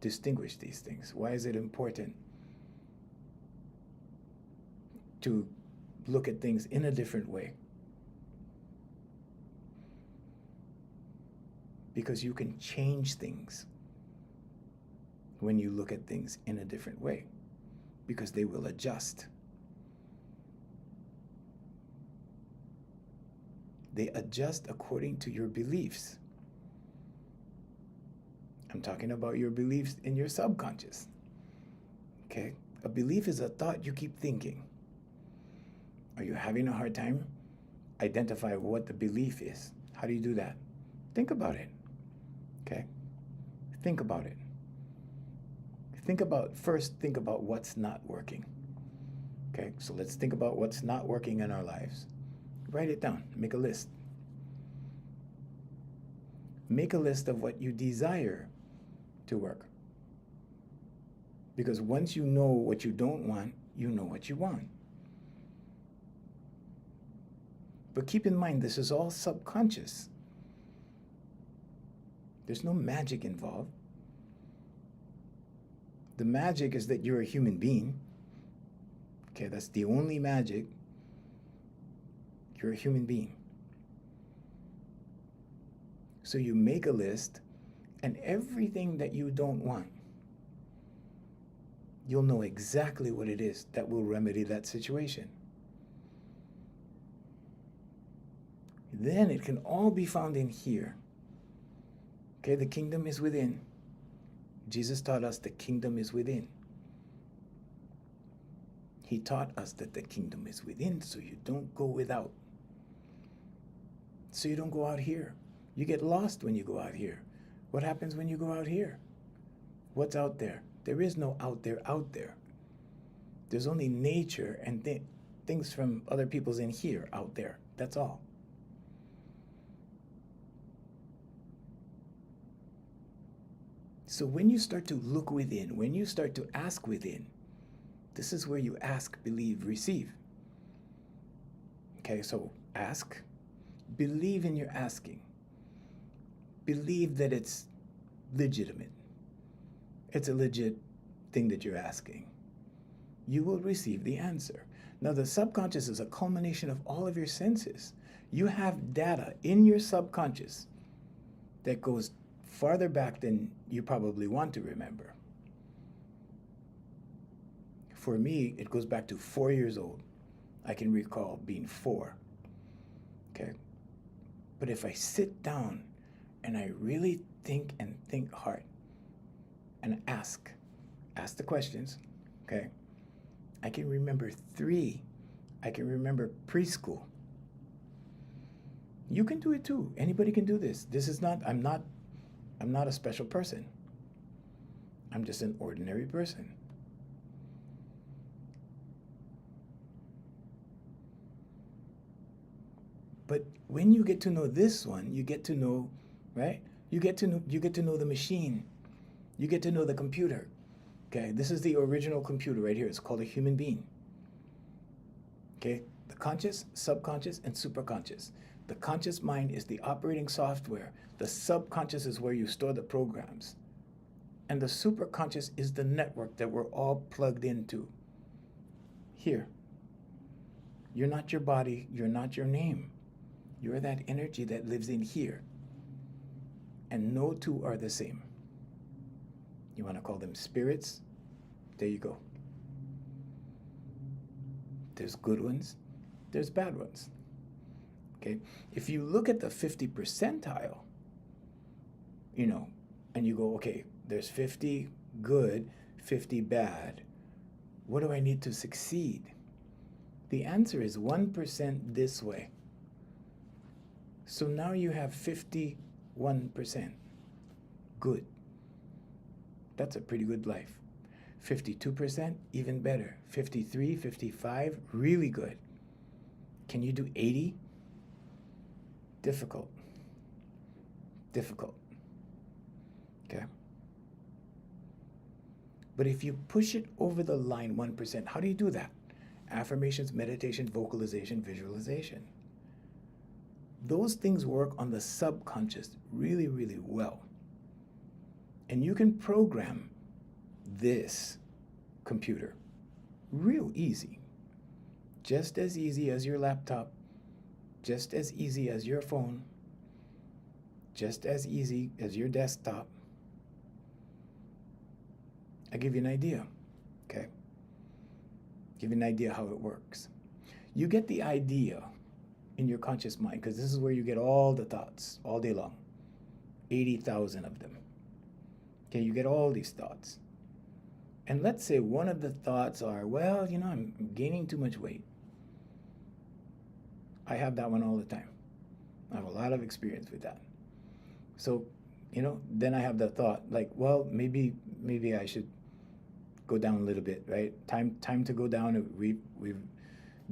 distinguish these things? Why is it important to look at things in a different way? Because you can change things when you look at things in a different way, because they will adjust. They adjust according to your beliefs. I'm talking about your beliefs in your subconscious. Okay? A belief is a thought you keep thinking. Are you having a hard time identifying what the belief is? How do you do that? Think about it. Okay? Think about it. Think about what's not working. Okay? So let's think about what's not working in our lives. Write it down. Make a list. Make a list of what you desire to work. Because once you know what you don't want, you know what you want. But keep in mind, this is all subconscious. There's no magic involved. The magic is that you're a human being. Okay, that's the only magic. You're a human being. So you make a list, and everything that you don't want, you'll know exactly what it is that will remedy that situation. Then it can all be found in here. Okay, the kingdom is within. Jesus taught us the kingdom is within. He taught us that the kingdom is within, so you don't go without. So you don't go out here. You get lost when you go out here. What happens when you go out here? What's out there? There is no out there out there. There's only nature and things from other people's in here out there. That's all. So when you start to look within, when you start to ask within, this is where you ask, believe, receive. Okay, so ask, believe in your asking. Believe that it's legitimate. It's a legit thing that you're asking. You will receive the answer. Now, the subconscious is a culmination of all of your senses. You have data in your subconscious that goes farther back than you probably want to remember. For me, it goes back to 4 years old. I can recall being 4. Okay? But if I sit down and I really think hard and ask the questions, okay? I can remember 3. I can remember preschool. You can do it too. Anybody can do this. I'm not a special person. I'm just an ordinary person. But when you get to know this one, you get to know, right? You get to know the machine. You get to know the computer. Okay, this is the original computer right here. It's called a human being. Okay, the conscious, subconscious, and superconscious. The conscious mind is the operating software. The subconscious is where you store the programs. And the superconscious is the network that we're all plugged into. Here. You're not your body. You're not your name. You're that energy that lives in here. And no two are the same. You want to call them spirits? There you go. There's good ones. There's bad ones. Okay? If you look at the 50 percentile, and you go, okay, there's 50 good, 50 bad. What do I need to succeed? The answer is 1% this way. So now you have 51% good. That's a pretty good life. 52%, even better. 53, 55, really good. Can you do 80? Difficult. Difficult. Okay? But if you push it over the line 1%, how do you do that? Affirmations, meditation, vocalization, visualization. Those things work on the subconscious really, really well. And you can program this computer. Real easy. Just as easy as your laptop, just as easy as your phone, just as easy as your desktop. I give you an idea, okay? Give you an idea how it works. You get the idea in your conscious mind, because this is where you get all the thoughts all day long. 80,000 of them. Okay, you get all these thoughts. And let's say one of the thoughts are, well, I'm gaining too much weight. I have that one all the time. I have a lot of experience with that. So, then I have the thought, like, well, maybe I should go down a little bit, right? Time to go down. We've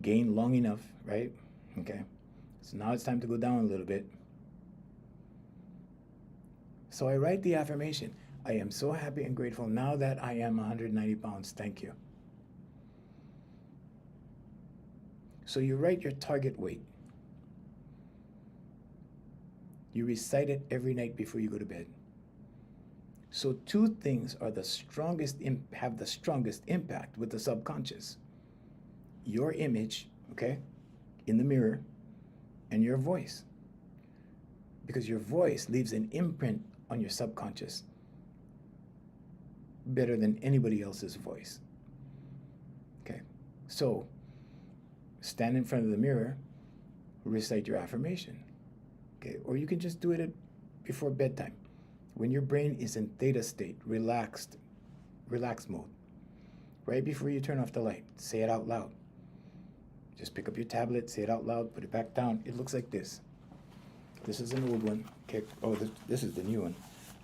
gained long enough, right? Okay. So now it's time to go down a little bit. So I write the affirmation. I am so happy and grateful now that I am 190 pounds. Thank you. So you write your target weight. You recite it every night before you go to bed. So two things are have the strongest impact with the subconscious. Your image, okay, in the mirror, and your voice. Because your voice leaves an imprint on your subconscious better than anybody else's voice. Okay, so stand in front of the mirror, recite your affirmation. Okay, or you can just do it before bedtime. When your brain is in theta state, relaxed mode, right before you turn off the light, say it out loud. Just pick up your tablet, say it out loud, put it back down. It looks like this. This is an old one. Okay. Oh, this is the new one.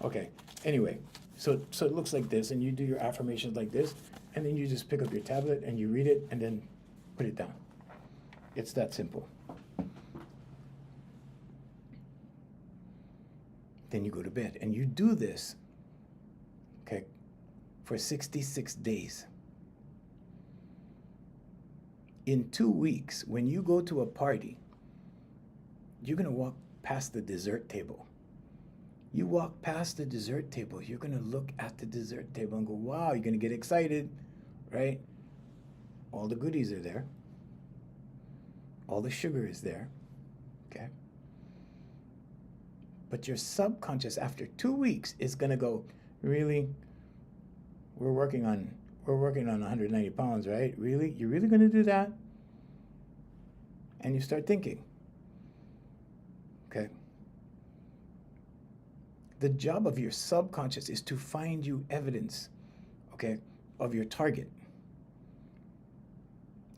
Okay. Anyway, so it looks like this, and you do your affirmations like this, and then you just pick up your tablet and you read it, and then put it down. It's that simple. Then you go to bed, and you do this, okay, for 66 days. In 2 weeks, when you go to a party, you're going to walk past the dessert table. You walk past the dessert table, you're going to look at the dessert table and go, wow, you're going to get excited, right? All the goodies are there. All the sugar is there, okay? But your subconscious, after 2 weeks, is going to go, really? We're working on 190 pounds, right? Really? You're really going to do that? And you start thinking, okay? The job of your subconscious is to find you evidence, okay, of your target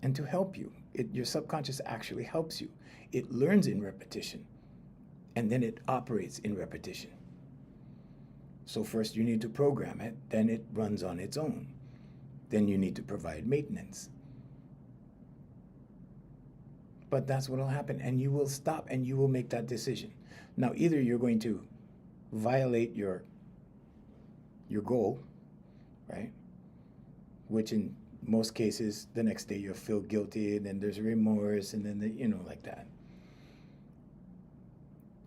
and to help you. Your subconscious actually helps you. It learns in repetition, and then it operates in repetition. So first you need to program it, then it runs on its own. Then you need to provide maintenance. But that's what will happen, and you will stop and you will make that decision. Now, either you're going to violate your goal, right? Which in most cases, the next day you'll feel guilty, and then there's remorse, and then, like that.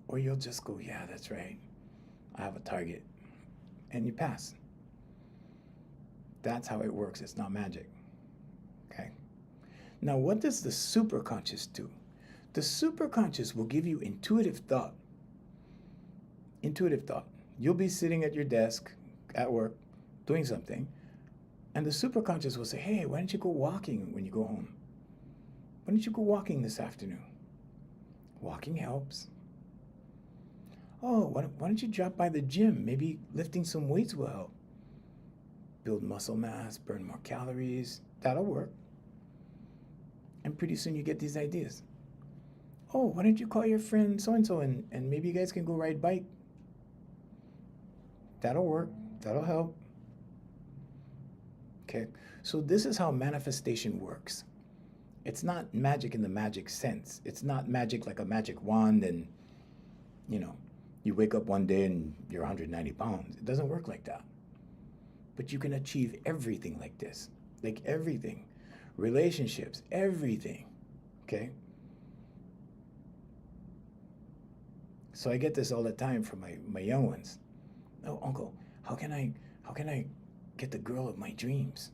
Or you'll just go, yeah, that's right. I have a target. And you pass. That's how it works. It's not magic. Okay? Now, what does the superconscious do? The superconscious will give you intuitive thought. Intuitive thought. You'll be sitting at your desk at work doing something, and the superconscious will say, hey, why don't you go walking when you go home? Why don't you go walking this afternoon? Walking helps. Oh, why don't you drop by the gym? Maybe lifting some weights will help. Build muscle mass, burn more calories. That'll work. And pretty soon you get these ideas. Oh, why don't you call your friend so-and-so and maybe you guys can go ride bike? That'll work. That'll help. Okay, so this is how manifestation works. It's not magic in the magic sense. It's not magic like a magic wand and, you wake up one day and you're 190 pounds. It doesn't work like that. But you can achieve everything like this. Like everything. Relationships, everything. Okay? So I get this all the time from my young ones. Oh, uncle, how can I get the girl of my dreams.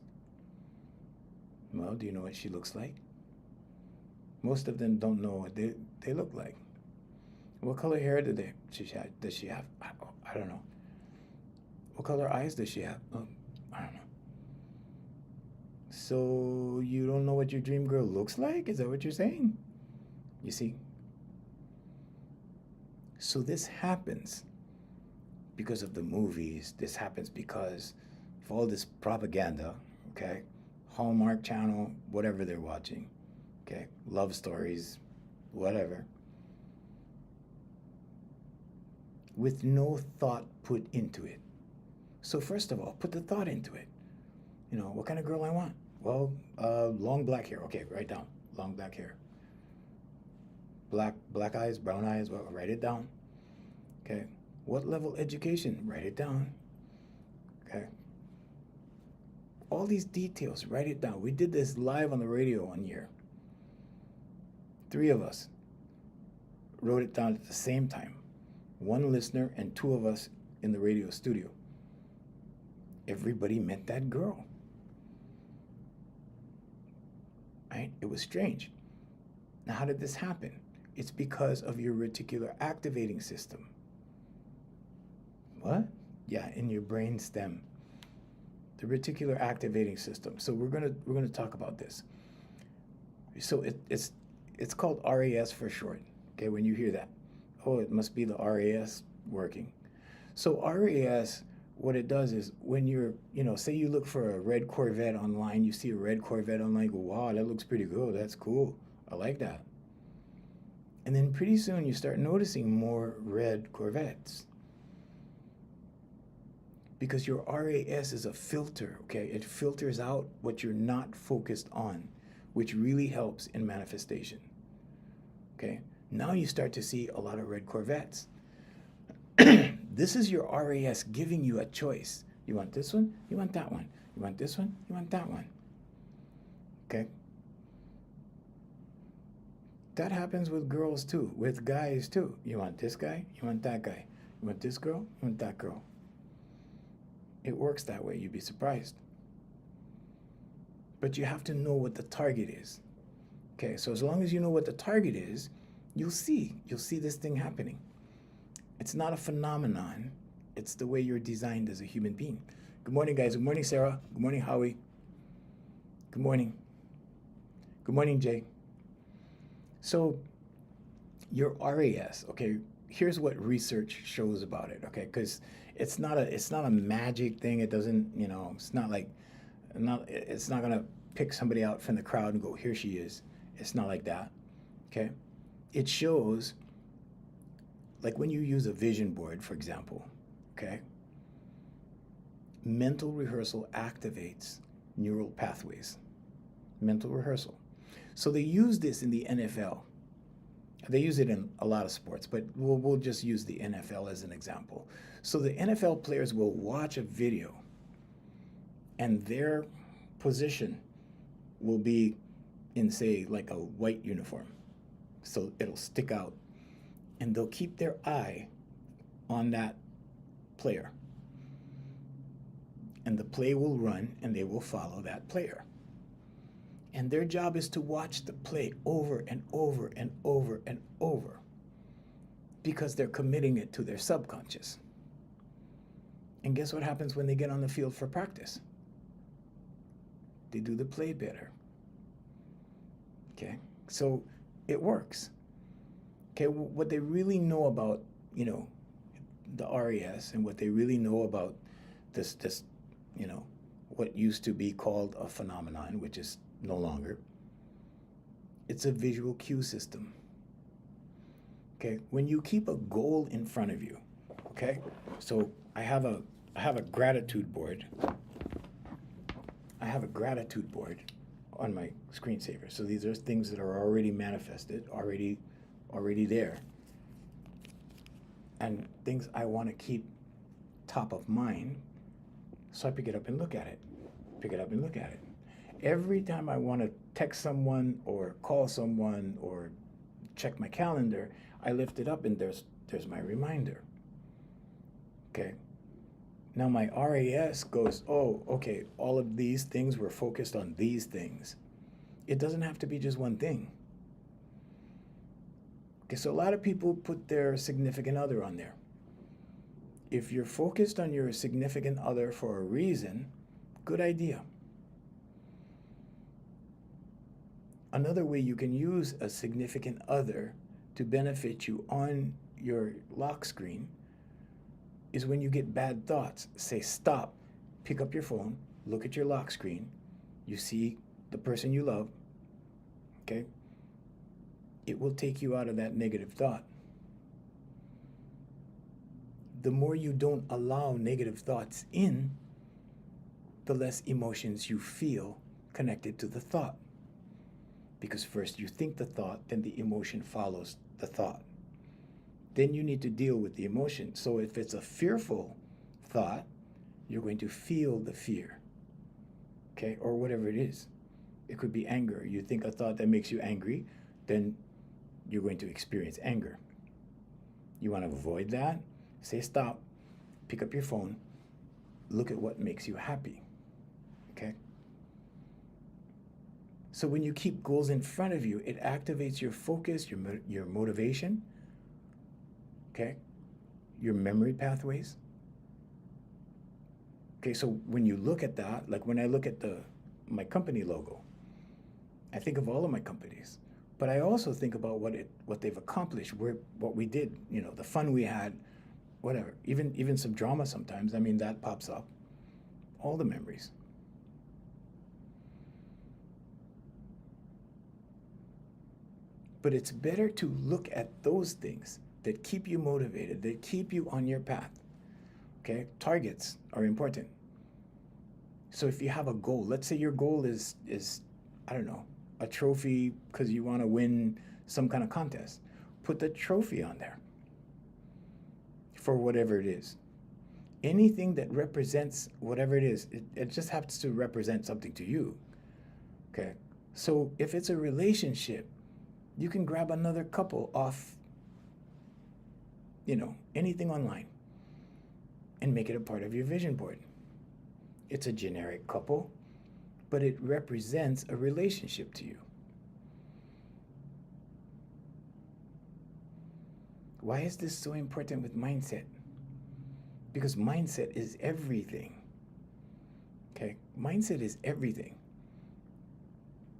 Well, do you know what she looks like? Most of them don't know what they look like. What color hair does she have? I don't know. What color eyes does she have? Oh, I don't know. So you don't know what your dream girl looks like? Is that what you're saying? You see? So this happens because of the movies. This happens because of all this propaganda, okay? Hallmark Channel, whatever they're watching, okay? Love stories, whatever. With no thought put into it. So first of all, put the thought into it. You know, what kind of girl I want? Well, long black hair. Okay, write down. Long black hair. Black eyes, brown eyes, well, write it down. Okay. What level education? Write it down. Okay. All these details, write it down. We did this live on the radio one year. 3 of us wrote it down at the same time. 1 listener and 2 of us in the radio studio. Everybody met that girl. Right? It was strange. Now, how did this happen? It's because of your reticular activating system. What? Yeah, in your brain stem. The reticular activating system. So we're gonna talk about this. So it's called RAS for short. Okay, when you hear that, oh, it must be the RAS working. So RAS, what it does is when you're, say you look for a red Corvette online, you see a red Corvette online, you go, wow, that looks pretty good. That's cool. I like that. And then pretty soon you start noticing more red Corvettes. Because your RAS is a filter, okay? It filters out what you're not focused on, which really helps in manifestation, okay? Now you start to see a lot of red Corvettes. This is your RAS giving you a choice. You want this one? You want that one? You want this one? You want that one? Okay? That happens with girls too, with guys too. You want this guy? You want that guy? You want this girl? You want that girl? It works that way. You'd be surprised. But you have to know what the target is. Okay, so as long as you know what the target is, you'll see this thing happening. It's not a phenomenon. It's the way you're designed as a human being. Good morning, guys. Good morning, Sarah. Good morning, Howie. Good morning. Good morning, Jay. So your RAS, okay, here's what research shows about it, okay? Because it's not a magic thing. It doesn't, it's not like, it's not gonna pick somebody out from the crowd and go, here she is. It's not like that, okay? It shows, like when you use a vision board, for example, okay? Mental rehearsal activates neural pathways. Mental rehearsal. So they use this in the NFL. They use it in a lot of sports, but we'll just use the NFL as an example. So the NFL players will watch a video and their position will be in, say, like a white uniform. So it'll stick out and they'll keep their eye on that player. And the play will run and they will follow that player. And their job is to watch the play over and over and over and over because they're committing it to their subconscious. And guess what happens when they get on the field for practice? They do the play better. Okay, so it works. Okay, what they really know about, the RAS and what they really know about this, what used to be called a phenomenon, which is no longer. It's a visual cue system. Okay, when you keep a goal in front of you, okay? So I have a gratitude board. I have a gratitude board on my screensaver. So these are things that are already manifested, already there. And things I want to keep top of mind. So I pick it up and look at it. Pick it up and look at it. Every time I want to text someone or call someone or check my calendar, I lift it up and there's my reminder. Okay. Now my RAS goes, oh, okay, all of these things were focused on these things. It doesn't have to be just one thing. Okay, so a lot of people put their significant other on there. If you're focused on your significant other for a reason, good idea. Another way you can use a significant other to benefit you on your lock screen is when you get bad thoughts. Say stop, pick up your phone, look at your lock screen, you see the person you love, okay? It will take you out of that negative thought. The more you don't allow negative thoughts in, the less emotions you feel connected to the thought. Because first you think the thought, then the emotion follows the thought. Then you need to deal with the emotion. So if it's a fearful thought, you're going to feel the fear, okay? Or whatever it is. It could be anger. You think a thought that makes you angry, then you're going to experience anger. You want to avoid that? Say stop, pick up your phone, look at what makes you happy, okay? So when you keep goals in front of you, it activates your focus, your motivation, okay? Your memory pathways. Okay, so when you look at that, like when I look at my company logo, I think of all of my companies, but I also think about what they've accomplished, what we did, you know, the fun we had, whatever, even some drama sometimes. I mean, that pops up. All the memories. But it's better to look at those things that keep you motivated, that keep you on your path. Okay? Targets are important. So if you have a goal, let's say your goal is I don't know, a trophy because you want to win some kind of contest. Put the trophy on there for whatever it is. Anything that represents whatever it is, it just happens to represent something to you. Okay? So if it's a relationship, you can grab another couple off, you know, anything online and make it a part of your vision board. It's a generic couple, but it represents a relationship to you. Why is this so important with mindset? Because mindset is everything. Okay? Mindset is everything.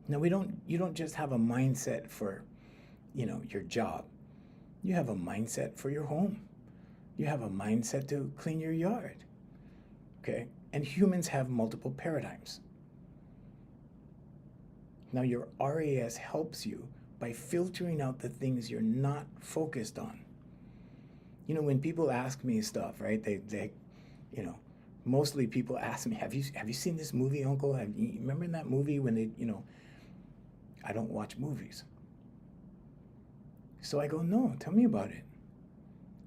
Now you don't just have a mindset for, you know, your job. You have a mindset for your home. You have a mindset to clean your yard. Okay? And humans have multiple paradigms. Now your RAS helps you by filtering out the things you're not focused on. You know, when people ask me stuff, right? They you know, mostly people ask me, have you seen this movie, Uncle? You remember in that movie when they, you know, I don't watch movies. So I go, no, tell me about it.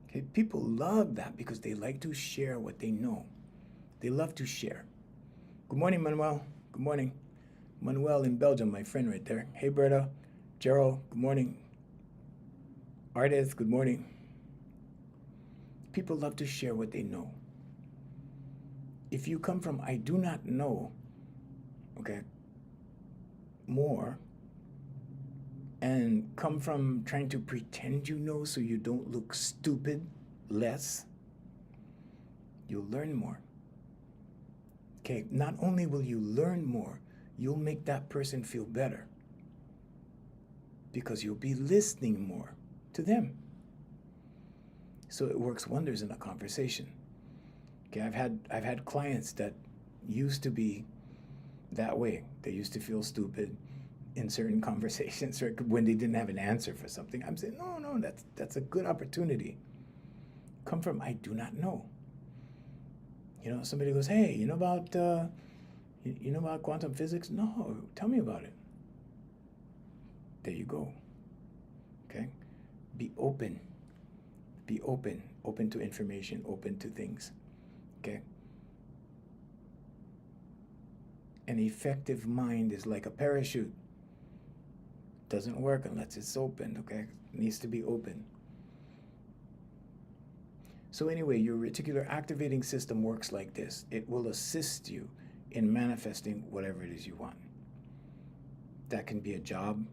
Okay, people love that because they like to share what they know. They love to share. Good morning, Manuel. Good morning. Manuel in Belgium, my friend right there. Hey, Berta. Gerald, good morning. Artist, good morning. People love to share what they know. If you come from, I do not know, okay, more, and come from trying to pretend you know so you don't look stupid less, you'll learn more. Okay, not only will you learn more, you'll make that person feel better because you'll be listening more to them. So it works wonders in a conversation. Okay, I've had clients that used to be that way. They used to feel stupid in certain conversations or when they didn't have an answer for something. I'm saying, no, that's a good opportunity. Come from, I do not know. You know, somebody goes, hey, you know about quantum physics? No, tell me about it. There you go. Okay? Be open. Be open. Open to information, open to things. Okay? An effective mind is like a parachute. Doesn't work unless it's open, okay? It needs to be open. So anyway, your reticular activating system works like this. It will assist you in manifesting whatever it is you want. That can be a job.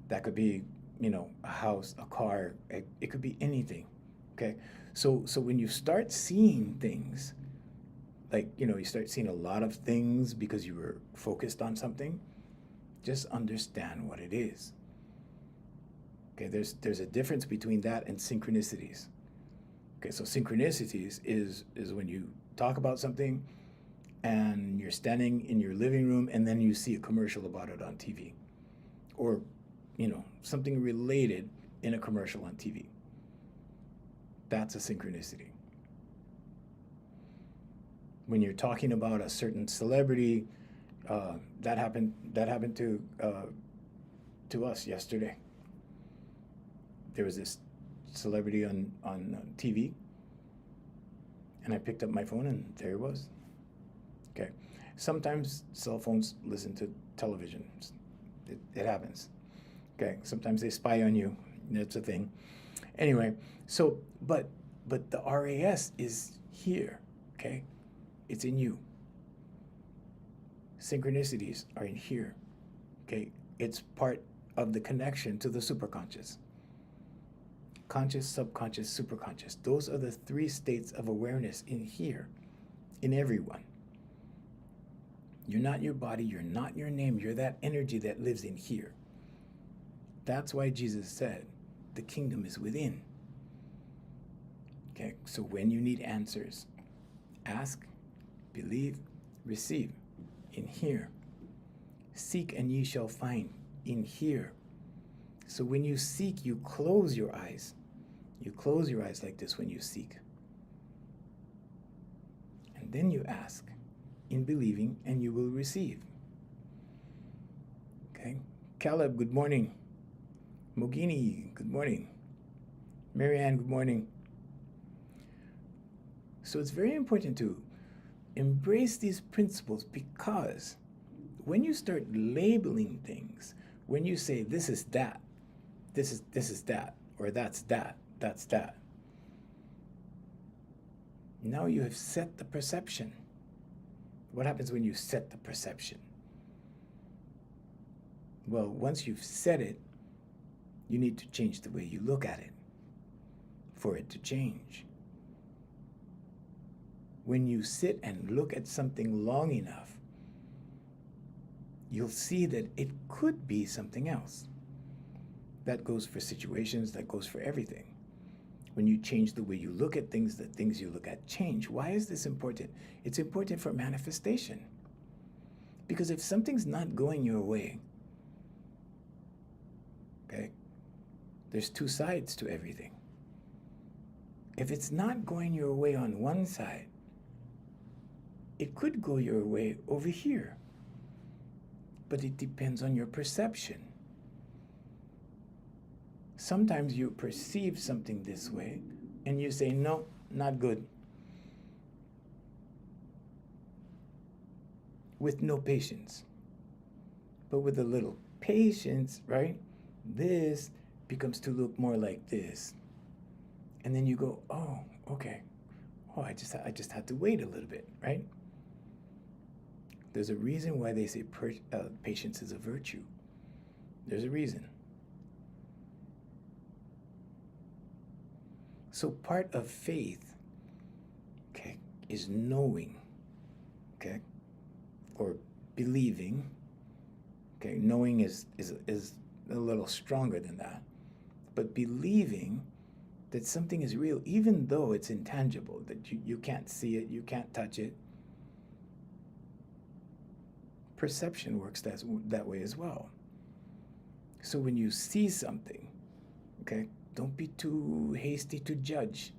That could be, a house, a car. It could be anything. Okay. So when you start seeing things, like, you start seeing a lot of things because you were focused on something, just understand what it is. Okay. There's a difference between that and synchronicities. Okay, so synchronicities is when you talk about something and you're standing in your living room and then you see a commercial about it on TV, or something related in a commercial on TV. That's a synchronicity. When you're talking about a certain celebrity, that happened to us yesterday. There was this celebrity on TV, and I picked up my phone and there it was. Okay. Sometimes cell phones listen to television. It happens. Okay. Sometimes they spy on you. That's a thing. Anyway, so but the RAS is here. Okay. It's in you. Synchronicities are in here. Okay. It's part of the connection to the superconscious. Conscious, subconscious, superconscious. Those are the three states of awareness in here, in everyone. You're not your body, you're not your name, you're that energy that lives in here. That's why Jesus said, the kingdom is within. Okay, so when you need answers, ask, believe, receive, in here. Seek and ye shall find, in here. So when you seek, you close your eyes. You close your eyes like this when you seek. And then you ask in believing and you will receive. Okay. Caleb, good morning. Mogini, good morning. Marianne, good morning. So it's very important to embrace these principles, because when you start labeling things, when you say this is that, this is that, or that's that, now you have set the perception. What happens when you set the perception? Well, once you've set it, you need to change the way you look at it for it to change. When you sit and look at something long enough, you'll see that it could be something else. That goes for situations, that goes for everything. When you change the way you look at things, the things you look at change. Why is this important? It's important for manifestation. Because if something's not going your way, okay, there's two sides to everything. If it's not going your way on one side, it could go your way over here. But it depends on your perception. Sometimes you perceive something this way and you say, no, not good. With no patience. But with a little patience, right, this becomes to look more like this. And then you go, oh, okay. Oh, I just had to wait a little bit, right? There's a reason why they say patience is a virtue. There's a reason. So part of faith, okay, is knowing, okay, or believing. Okay, knowing is a little stronger than that. But believing that something is real, even though it's intangible, that you can't see it, you can't touch it. Perception works that way as well. So when you see something, okay, don't be too hasty to judge.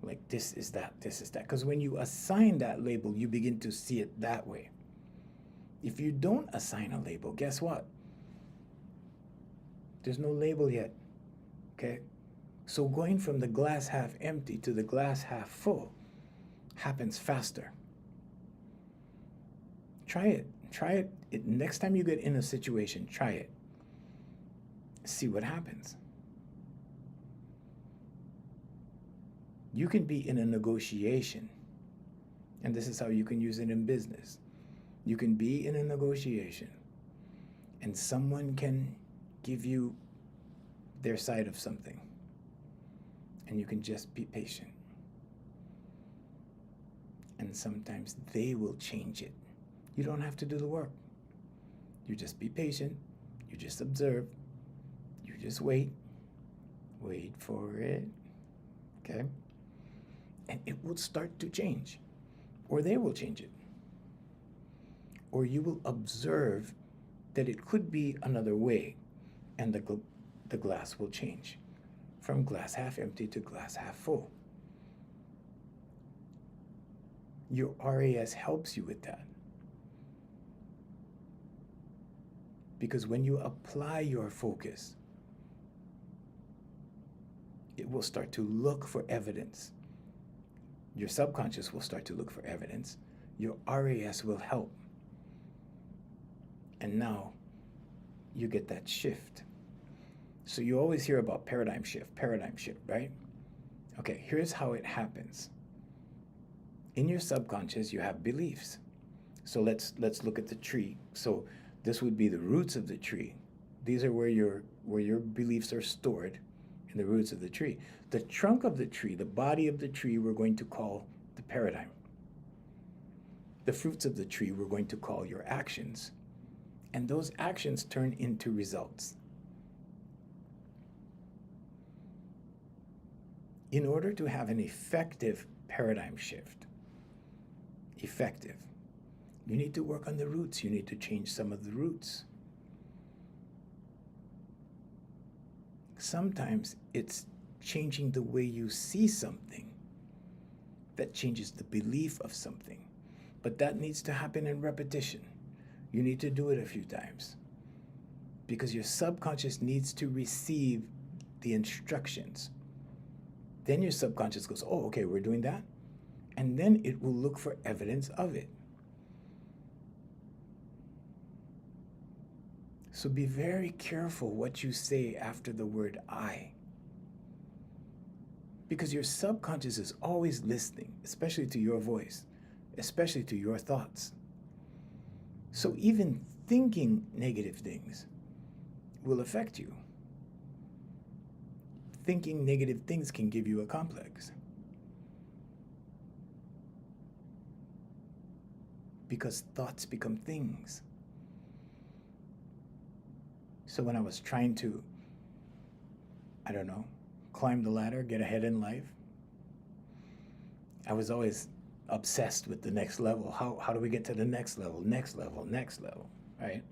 Like this is that. Because when you assign that label, you begin to see it that way. If you don't assign a label, guess what? There's no label yet, okay? So going from the glass half empty to the glass half full happens faster. Try it. Next time you get in a situation, try it. See what happens. You can be in a negotiation, and this is how you can use it in business. You can be in a negotiation, and someone can give you their side of something, and you can just be patient. And sometimes they will change it. You don't have to do the work. You just be patient. You just observe. You just wait. Wait for it. Okay? And it will start to change. Or they will change it. Or you will observe that it could be another way, and the glass will change from glass half empty to glass half full. Your RAS helps you with that. Because when you apply your focus, it will start to look for evidence. Your subconscious will start to look for evidence. Your RAS will help. And now you get that shift. So you always hear about paradigm shift, right? Okay, here's how it happens. In your subconscious, you have beliefs. So let's look at the tree. So this would be the roots of the tree. These are where your beliefs are stored, in the roots of the tree. The trunk of the tree, the body of the tree, we're going to call the paradigm. The fruits of the tree, we're going to call your actions. And those actions turn into results. In order to have an effective paradigm shift, you need to work on the roots. You need to change some of the roots. Sometimes it's changing the way you see something that changes the belief of something. But that needs to happen in repetition. You need to do it a few times because your subconscious needs to receive the instructions. Then your subconscious goes, oh, okay, we're doing that. And then it will look for evidence of it. So be very careful what you say after the word I. Because your subconscious is always listening, especially to your voice, especially to your thoughts. So even thinking negative things will affect you. Thinking negative things can give you a complex. Because thoughts become things. So when I was trying to, climb the ladder, get ahead in life, I was always obsessed with the next level. How do we get to the next level, right?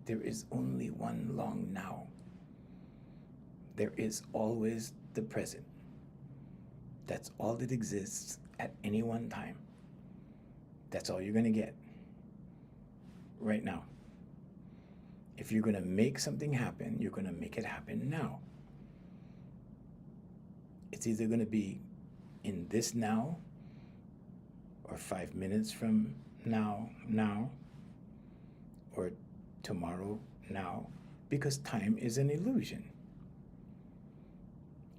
There is only one long now. There is always the present. That's all that exists at any one time. That's all you're going to get right now. If you're going to make something happen, you're going to make it happen now. It's either going to be in this now, or 5 minutes from now, or tomorrow, now, because time is an illusion.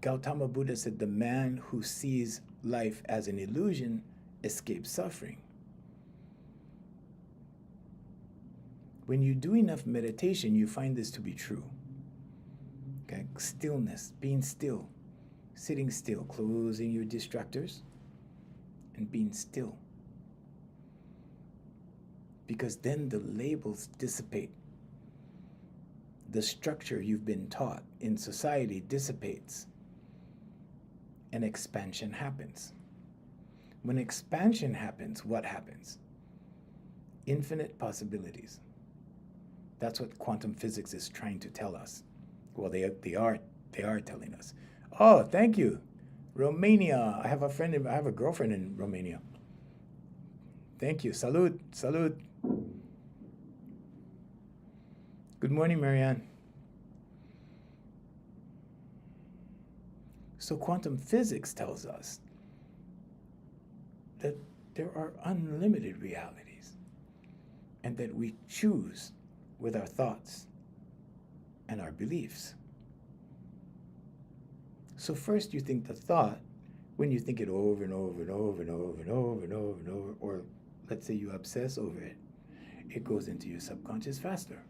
Gautama Buddha said the man who sees life as an illusion escapes suffering. When you do enough meditation, you find this to be true. Okay? Stillness, being still, sitting still, closing your distractors, and being still. Because then the labels dissipate. The structure you've been taught in society dissipates, and expansion happens. When expansion happens, what happens? Infinite possibilities. That's what quantum physics is trying to tell us. Well, they are telling us. Oh, thank you. Romania. I have a girlfriend in Romania. Thank you. Salud. Good morning, Marianne. So quantum physics tells us that there are unlimited realities and that we choose with our thoughts and our beliefs. So first you think the thought, when you think it over and over and over and over and over and over and over, or let's say you obsess over it, it goes into your subconscious faster.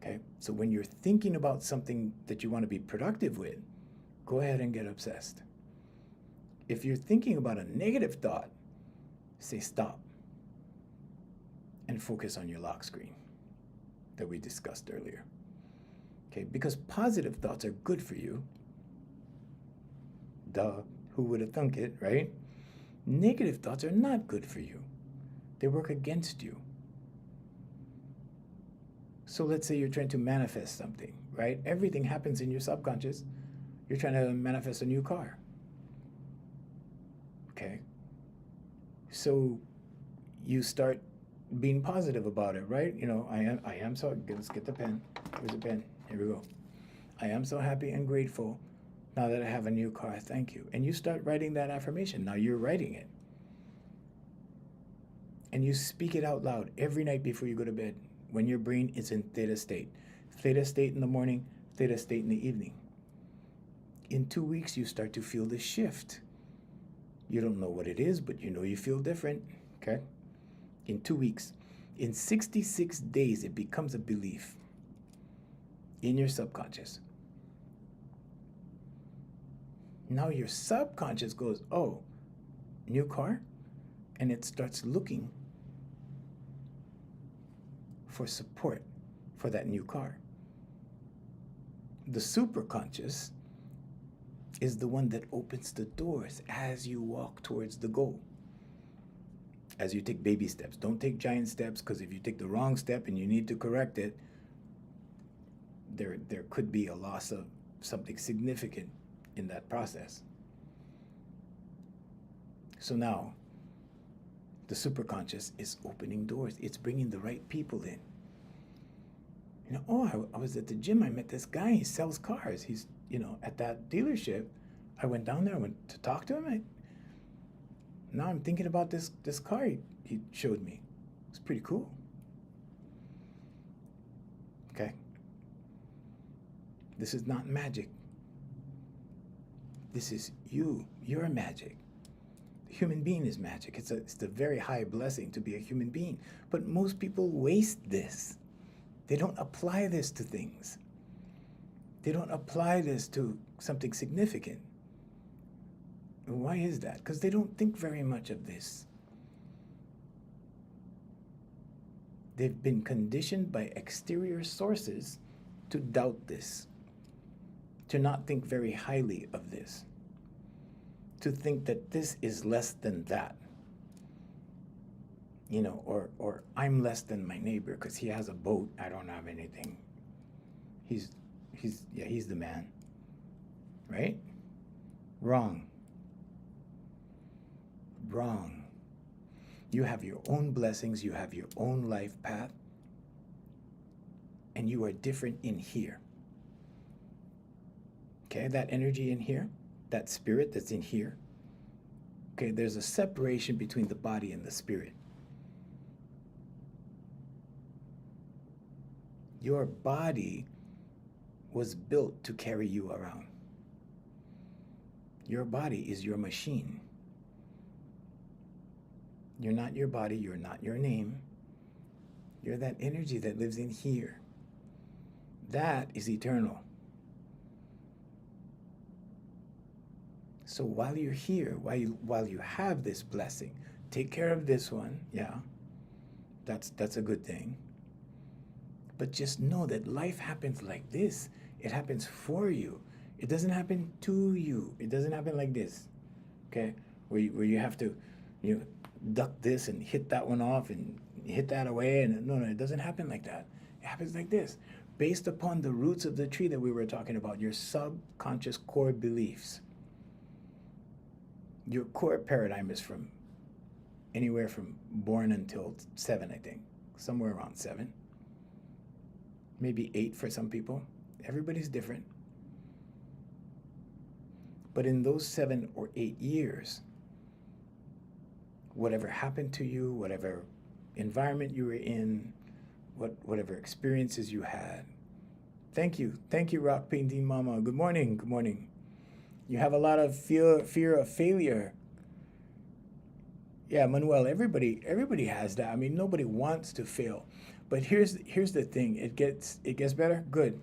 Okay? So when you're thinking about something that you want to be productive with, go ahead and get obsessed. If you're thinking about a negative thought, say stop and focus on your lock screen that we discussed earlier. Okay? Because positive thoughts are good for you. Duh, who would have thunk it, right? Negative thoughts are not good for you. They work against you. So let's say you're trying to manifest something, right? Everything happens in your subconscious. You're trying to manifest a new car. Okay? So you start being positive about it, right? You know, I am so, let's get the pen. Here's a pen. Here we go. I am so happy and grateful now that I have a new car. Thank you. And you start writing that affirmation. Now you're writing it. And you speak it out loud every night before you go to bed, when your brain is in theta state. Theta state in the morning, theta state in the evening. In 2 weeks, you start to feel the shift. You don't know what it is, but you know you feel different, okay? In 2 weeks. In 66 days, it becomes a belief in your subconscious. Now your subconscious goes, oh, new car? And it starts looking for support for that new car. The superconscious is the one that opens the doors as you walk towards the goal. As you take baby steps. Don't take giant steps, because if you take the wrong step and you need to correct it, there could be a loss of something significant in that process. So now, the superconscious is opening doors. It's bringing the right people in. You know, oh, I was at the gym. I met this guy. He sells cars. He's, you know, at that dealership. I went down there. I went to talk to him. Now I'm thinking about this car he showed me. It's pretty cool. Okay. This is not magic. This is you. You're magic. The human being is magic. It's a very high blessing to be a human being. But most people waste this. They don't apply this to things. They don't apply this to something significant. Why is that? Because they don't think very much of this. They've been conditioned by exterior sources to doubt this, to not think very highly of this, to think that this is less than that. You know, or I'm less than my neighbor because he has a boat. I don't have anything. He's the man. Right? Wrong. Wrong. You have your own blessings. You have your own life path. And you are different in here. Okay, that energy in here, that spirit that's in here. Okay, there's a separation between the body and the spirit. Your body was built to carry you around. Your body is your machine. You're not your body, you're not your name. You're that energy that lives in here. That is eternal. So while you're here, while you have this blessing, take care of this one, yeah, that's a good thing. But just know that life happens like this. It happens for you. It doesn't happen to you. It doesn't happen like this, okay? Where you have to, you know, duck this and hit that one off and hit that away. And no, it doesn't happen like that. It happens like this. Based upon the roots of the tree that we were talking about, your subconscious core beliefs. Your core paradigm is from anywhere from born until 7, I think. Somewhere around 7. Maybe 8 for some people. Everybody's different. But in those 7 or 8 years, whatever happened to you, whatever environment you were in, whatever experiences you had. Thank you, Rock Painting Mama. Good morning, good morning. You have a lot of fear of failure. Yeah, Manuel, everybody has that. I mean, nobody wants to fail. But here's the thing. It gets better. Good.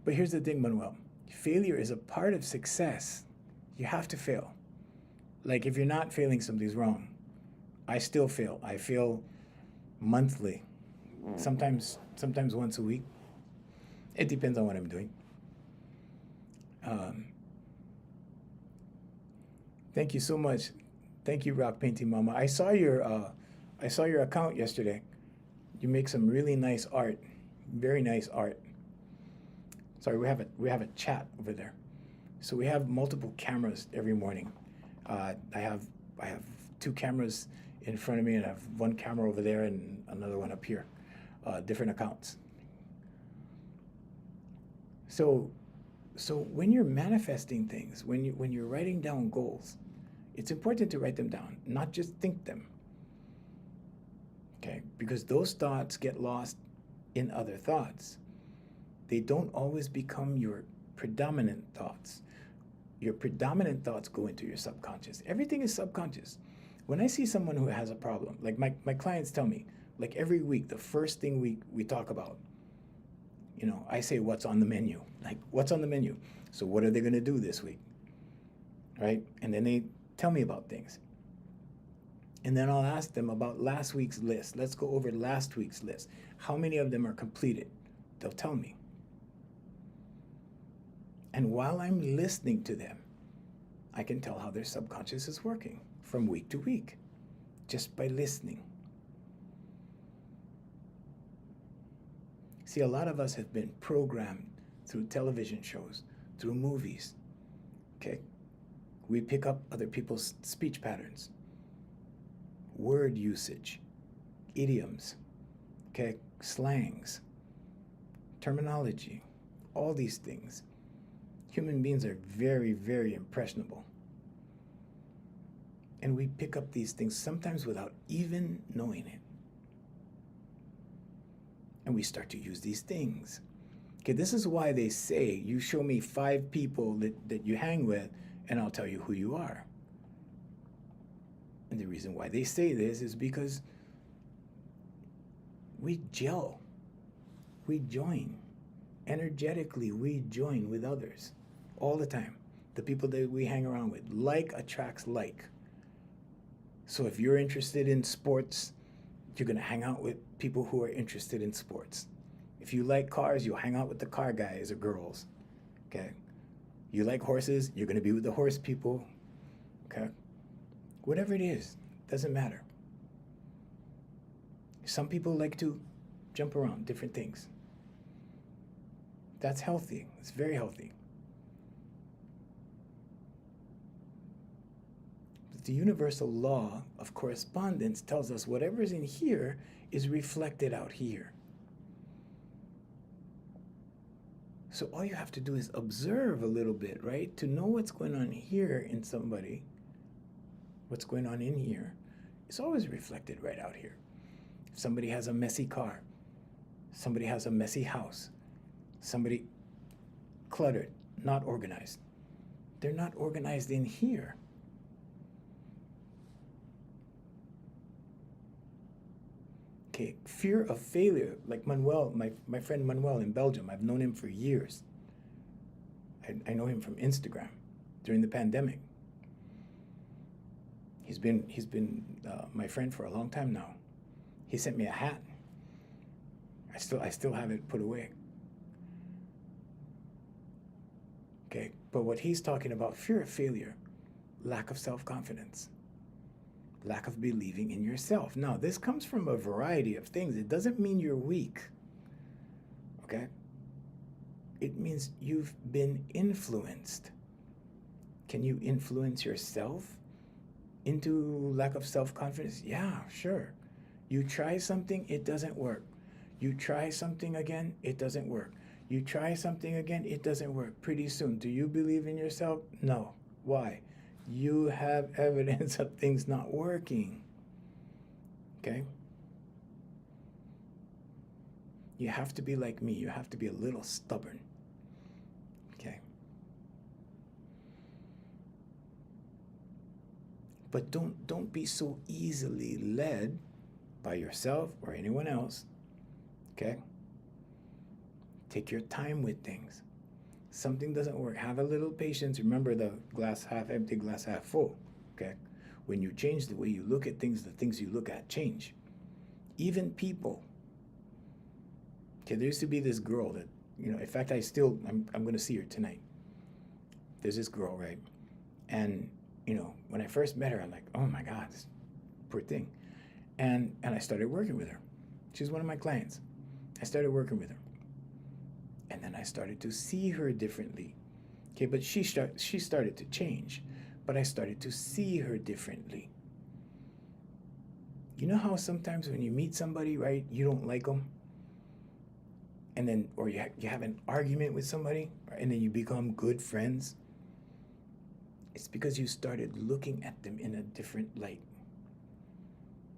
But here's the thing, Manuel. Failure is a part of success. You have to fail. Like if you're not failing, something's wrong. I still fail. I fail monthly. Sometimes once a week. It depends on what I'm doing. Um, Thank you so much. Thank you, Rock Painting Mama. I saw your account yesterday. You make some really nice art, very nice art. Sorry, we have a chat over there. So we have multiple cameras every morning. I have two cameras in front of me, and I have one camera over there and another one up here. Different accounts. So so when you're manifesting things, when you're writing down goals, it's important to write them down, not just think them. Okay? Because those thoughts get lost in other thoughts. They don't always become your predominant thoughts. Your predominant thoughts go into your subconscious. Everything is subconscious. When I see someone who has a problem, like my clients tell me, like every week, the first thing we talk about, I say, what's on the menu? Like, what's on the menu? So what are they going to do this week? Right? And then they tell me about things. And then I'll ask them about last week's list. Let's go over last week's list. How many of them are completed? They'll tell me. And while I'm listening to them, I can tell how their subconscious is working from week to week, just by listening. See, a lot of us have been programmed through television shows, through movies. Okay? We pick up other people's speech patterns, word usage, idioms, okay, slangs, terminology, all these things. Human beings are very, very impressionable. And we pick up these things sometimes without even knowing it. And we start to use these things. Okay, this is why they say, you show me 5 people that you hang with, and I'll tell you who you are. And the reason why they say this is because we gel, we join. Energetically, we join with others all the time. The people that we hang around with. Like attracts like. So if you're interested in sports, you're going to hang out with people who are interested in sports. If you like cars, you'll hang out with the car guys or girls. Okay? You like horses, you're going to be with the horse people. Okay? Whatever it is, doesn't matter. Some people like to jump around, different things. That's healthy. It's very healthy. The universal law of correspondence tells us whatever's in here is reflected out here. So all you have to do is observe a little bit, right? To know what's going on here in somebody, what's going on in here, it's always reflected right out here. If somebody has a messy car, somebody has a messy house, somebody cluttered, not organized. They're not organized in here. Okay, fear of failure, like Manuel, my friend Manuel in Belgium, I've known him for years. I know him from Instagram during the pandemic. He's been my friend for a long time now. He sent me a hat. I still have it put away. Okay, but what he's talking about, fear of failure, lack of self-confidence, lack of believing in yourself. Now, this comes from a variety of things. It doesn't mean you're weak, okay? It means you've been influenced. Can you influence yourself into lack of self-confidence? Yeah, sure. You try something, it doesn't work. You try something again, it doesn't work. You try something again, it doesn't work. Pretty soon, do you believe in yourself? No. Why? You have evidence of things not working. Okay? You have to be like me. You have to be a little stubborn. Okay? But don't be so easily led by yourself or anyone else. Okay? Take your time with things. Something doesn't work, have a little patience. Remember the glass half empty, glass half full. Okay? When you change the way you look at things, the things you look at change. Even people. Okay, there used to be this girl that, in fact, I'm going to see her tonight. There's this girl, right? And, when I first met her, I'm like, oh my God, this poor thing. And I started working with her. She's one of my clients. I started working with her. And then I started to see her differently. Okay, but she started to change. But I started to see her differently. You know how sometimes when you meet somebody, right, you don't like them? And then, or you have an argument with somebody, and then you become good friends? It's because you started looking at them in a different light.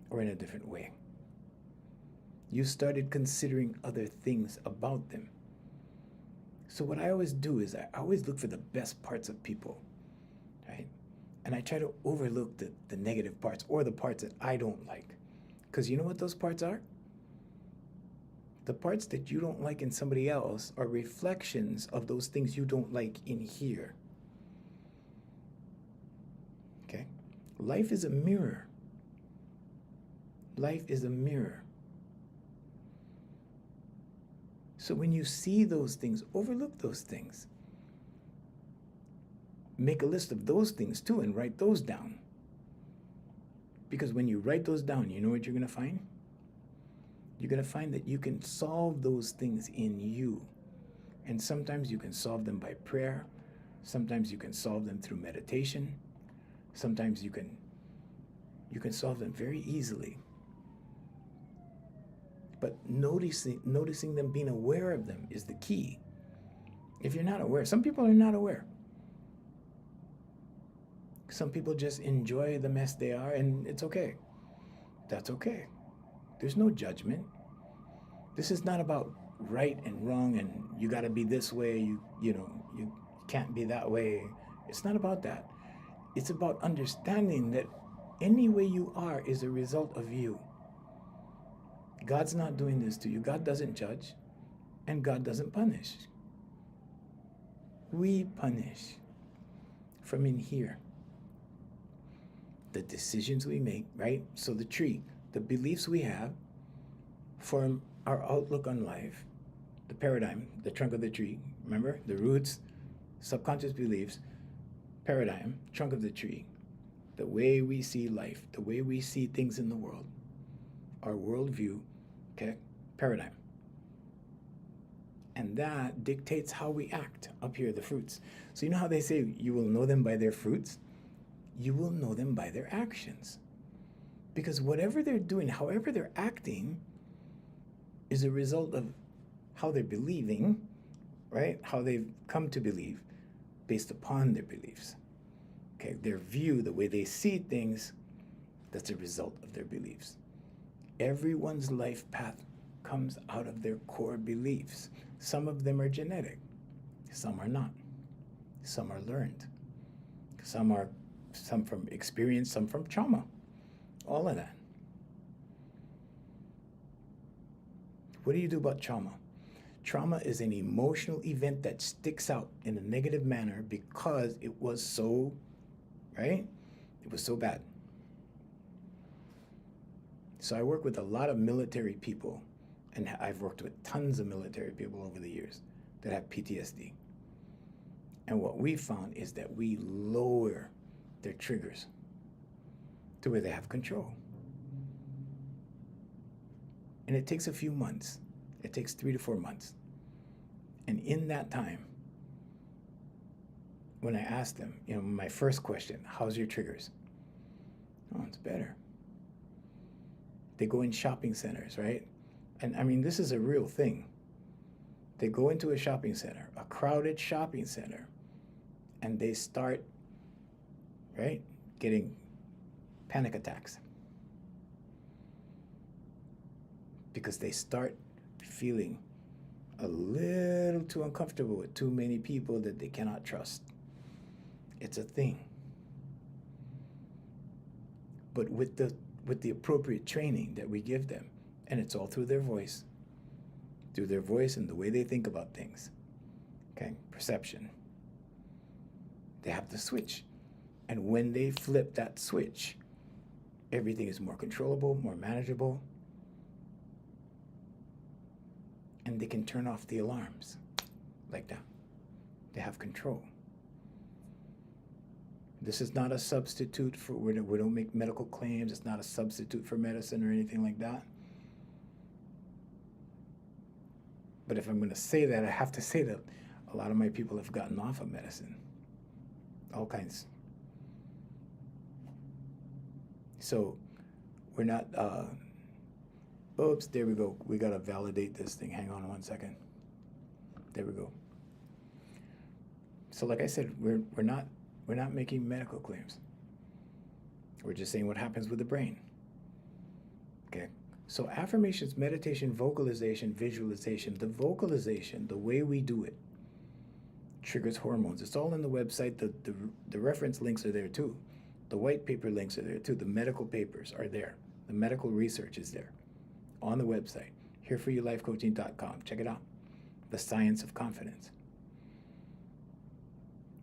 Or in a different way. You started considering other things about them. So what I always do is I always look for the best parts of people, right? And I try to overlook the negative parts or the parts that I don't like. Because you know what those parts are? The parts that you don't like in somebody else are reflections of those things you don't like in here. Okay? Life is a mirror. Life is a mirror. So when you see those things, overlook those things. Make a list of those things too and write those down. Because when you write those down, you know what you're going to find? You're going to find that you can solve those things in you. And sometimes you can solve them by prayer. Sometimes you can solve them through meditation. Sometimes you can solve them very easily. But noticing them, being aware of them is the key. If you're not aware, some people are not aware. Some people just enjoy the mess they are, and it's okay. That's okay. There's no judgment. This is not about right and wrong, and you got to be this way. You can't be that way. It's not about that. It's about understanding that any way you are is a result of you. God's not doing this to you. God doesn't judge, and God doesn't punish. We punish from in here. The decisions we make, right? So the tree, the beliefs we have form our outlook on life, the paradigm, the trunk of the tree. Remember? The roots, subconscious beliefs, paradigm, trunk of the tree. The way we see life, the way we see things in the world, our worldview, okay, paradigm. And that dictates how we act. Up here, the fruits. So you know how they say you will know them by their fruits? You will know them by their actions. Because whatever they're doing, however they're acting, is a result of how they're believing, right? How they've come to believe based upon their beliefs. Okay, their view, the way they see things, that's a result of their beliefs. Everyone's life path comes out of their core beliefs. Some of them are genetic, some are not. Some are learned. Some from experience, some from trauma. All of that. What do you do about trauma? Trauma is an emotional event that sticks out in a negative manner because it was so, right? It was so bad. So I work with a lot of military people, and I've worked with tons of military people over the years that have PTSD. And what we found is that we lower their triggers to where they have control. And it takes a few months. It takes 3 to 4 months. And in that time, when I ask them, my first question, how's your triggers? Oh, it's better. They go in shopping centers, right? And I mean, this is a real thing. They go into a shopping center, a crowded shopping center, and they start, right, getting panic attacks. Because they start feeling a little too uncomfortable with too many people that they cannot trust. It's a thing. but with the appropriate training that we give them. And it's all through their voice. Through their voice and the way they think about things. Okay, perception. They have to switch. And when they flip that switch, everything is more controllable, more manageable. And they can turn off the alarms like that. They have control. This is not a substitute for, we don't make medical claims. It's not a substitute for medicine or anything like that. But if I'm going to say that, I have to say that a lot of my people have gotten off of medicine. All kinds. So we're not, oops, there we go. We got to validate this thing. Hang on one second. There we go. So like I said, we're not making medical claims. We're just saying what happens with the brain. Okay. So affirmations, meditation, vocalization, visualization, the vocalization, the way we do it, triggers hormones. It's all in the website. The reference links are there too. The white paper links are there too. The medical papers are there. The medical research is there on the website, hereforyoulifecoaching.com. Check it out. The science of confidence.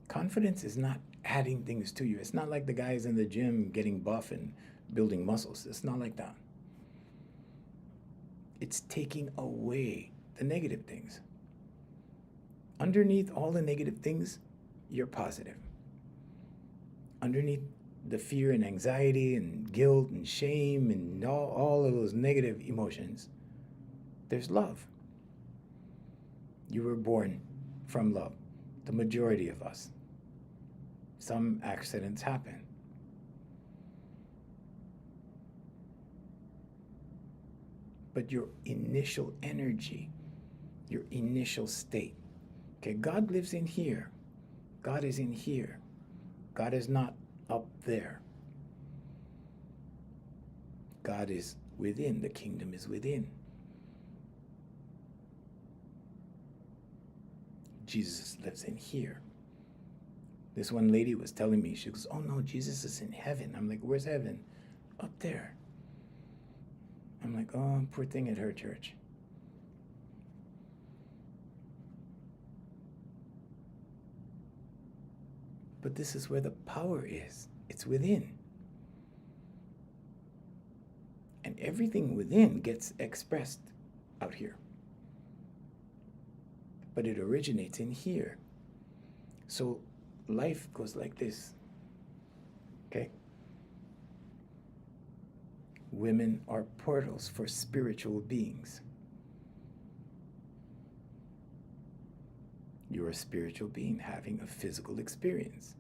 Confidence is not adding things to you. It's not like the guys in the gym getting buff and building muscles. It's not like that. It's taking away the negative things. Underneath all the negative things, you're positive. Underneath the fear and anxiety and guilt and shame and all of those negative emotions, there's love. You were born from love, the majority of us. Some accidents happen. But your initial energy, your initial state, okay, God lives in here. God is in here. God is not up there. God is within. The kingdom is within. Jesus lives in here. This one lady was telling me, she goes, oh no, Jesus is in heaven. I'm like, where's heaven? Up there. I'm like, oh, poor thing at her church. But this is where the power is. It's within. And everything within gets expressed out here. But it originates in here. So life goes like this. Okay? Women are portals for spiritual beings. You're a spiritual being having a physical experience.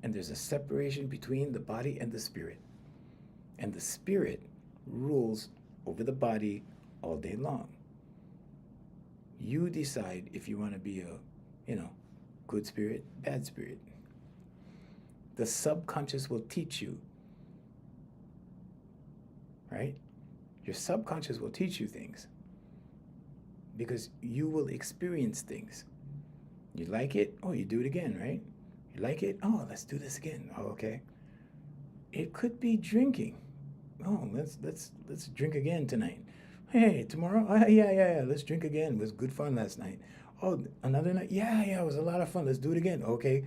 And there's a separation between the body and the spirit. And the spirit rules over the body all day long. You decide if you want to be a, good spirit, bad spirit. The subconscious will teach you, right? Your subconscious will teach you things because you will experience things. You like it? Oh, you do it again, right? You like it? Oh, let's do this again. Oh, okay. It could be drinking. Oh, let's drink again tonight. Hey, tomorrow? Yeah. Let's drink again. It was good fun last night. Oh, another night? Yeah, it was a lot of fun. Let's do it again. Okay.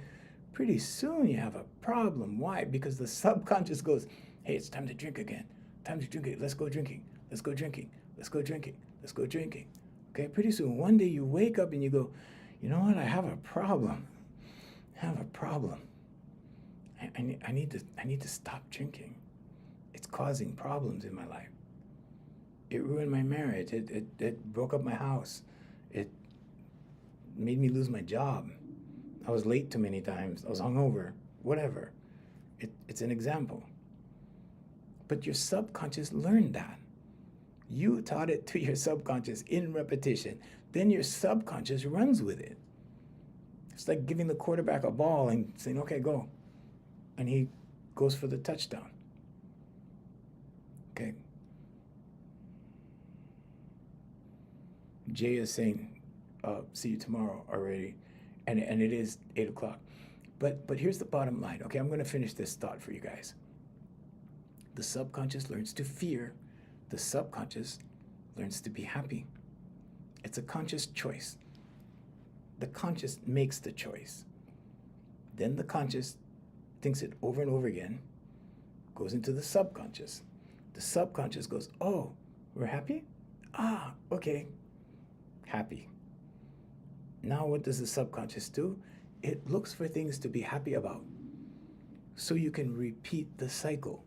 Pretty soon you have a problem. Why? Because the subconscious goes, hey, it's time to drink again. Time to drink it. Let's go drinking. Let's go drinking. Let's go drinking. Let's go drinking. Okay, pretty soon one day you wake up and you go, you know what? I have a problem. I have a problem. I need to stop drinking. It's causing problems in my life. It ruined my marriage. It broke up my house. It made me lose my job. I was late too many times. I was hungover. Whatever. It's an example. But your subconscious learned that. You taught it to your subconscious in repetition. Then your subconscious runs with it. It's like giving the quarterback a ball and saying, okay, go. And he goes for the touchdown. Okay. Jay is saying, see you tomorrow already. And it is 8 o'clock. But here's the bottom line. Okay, I'm going to finish this thought for you guys. The subconscious learns to fear. The subconscious learns to be happy. It's a conscious choice. The conscious makes the choice. Then the conscious thinks it over and over again, goes into the subconscious. The subconscious goes, oh, we're happy? Ah, okay, happy. Now what does the subconscious do? It looks for things to be happy about. So you can repeat the cycle.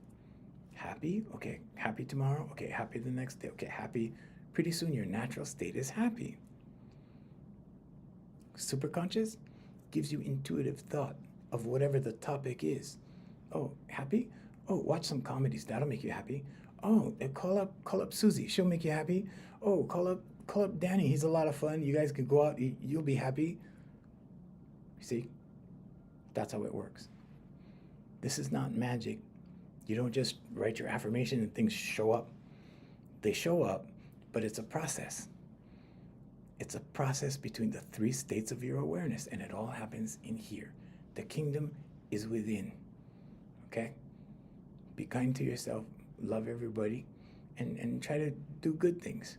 Happy, okay, happy tomorrow, okay, happy the next day, okay, happy. Pretty soon your natural state is happy. Superconscious gives you intuitive thought of whatever the topic is. Oh, happy? Oh, watch some comedies, that'll make you happy. Oh, call up Susie, she'll make you happy. Oh, call up Danny, he's a lot of fun. You guys can go out, you'll be happy. You see, that's how it works. This is not magic. You don't just write your affirmation and things show up. They show up, but it's a process. It's a process between the three states of your awareness, and it all happens in here. The kingdom is within. Okay? Be kind to yourself, love everybody, and try to do good things.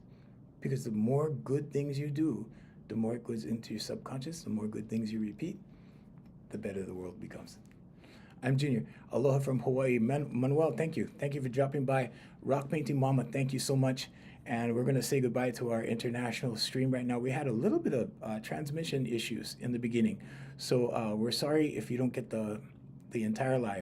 Because the more good things you do, the more it goes into your subconscious, the more good things you repeat, the better the world becomes. I'm Junior. Aloha from Hawaii. Manuel, thank you. Thank you for dropping by. Rock Painting Mama, thank you so much. And we're going to say goodbye to our international stream right now. We had a little bit of transmission issues in the beginning. So we're sorry if you don't get the entire live.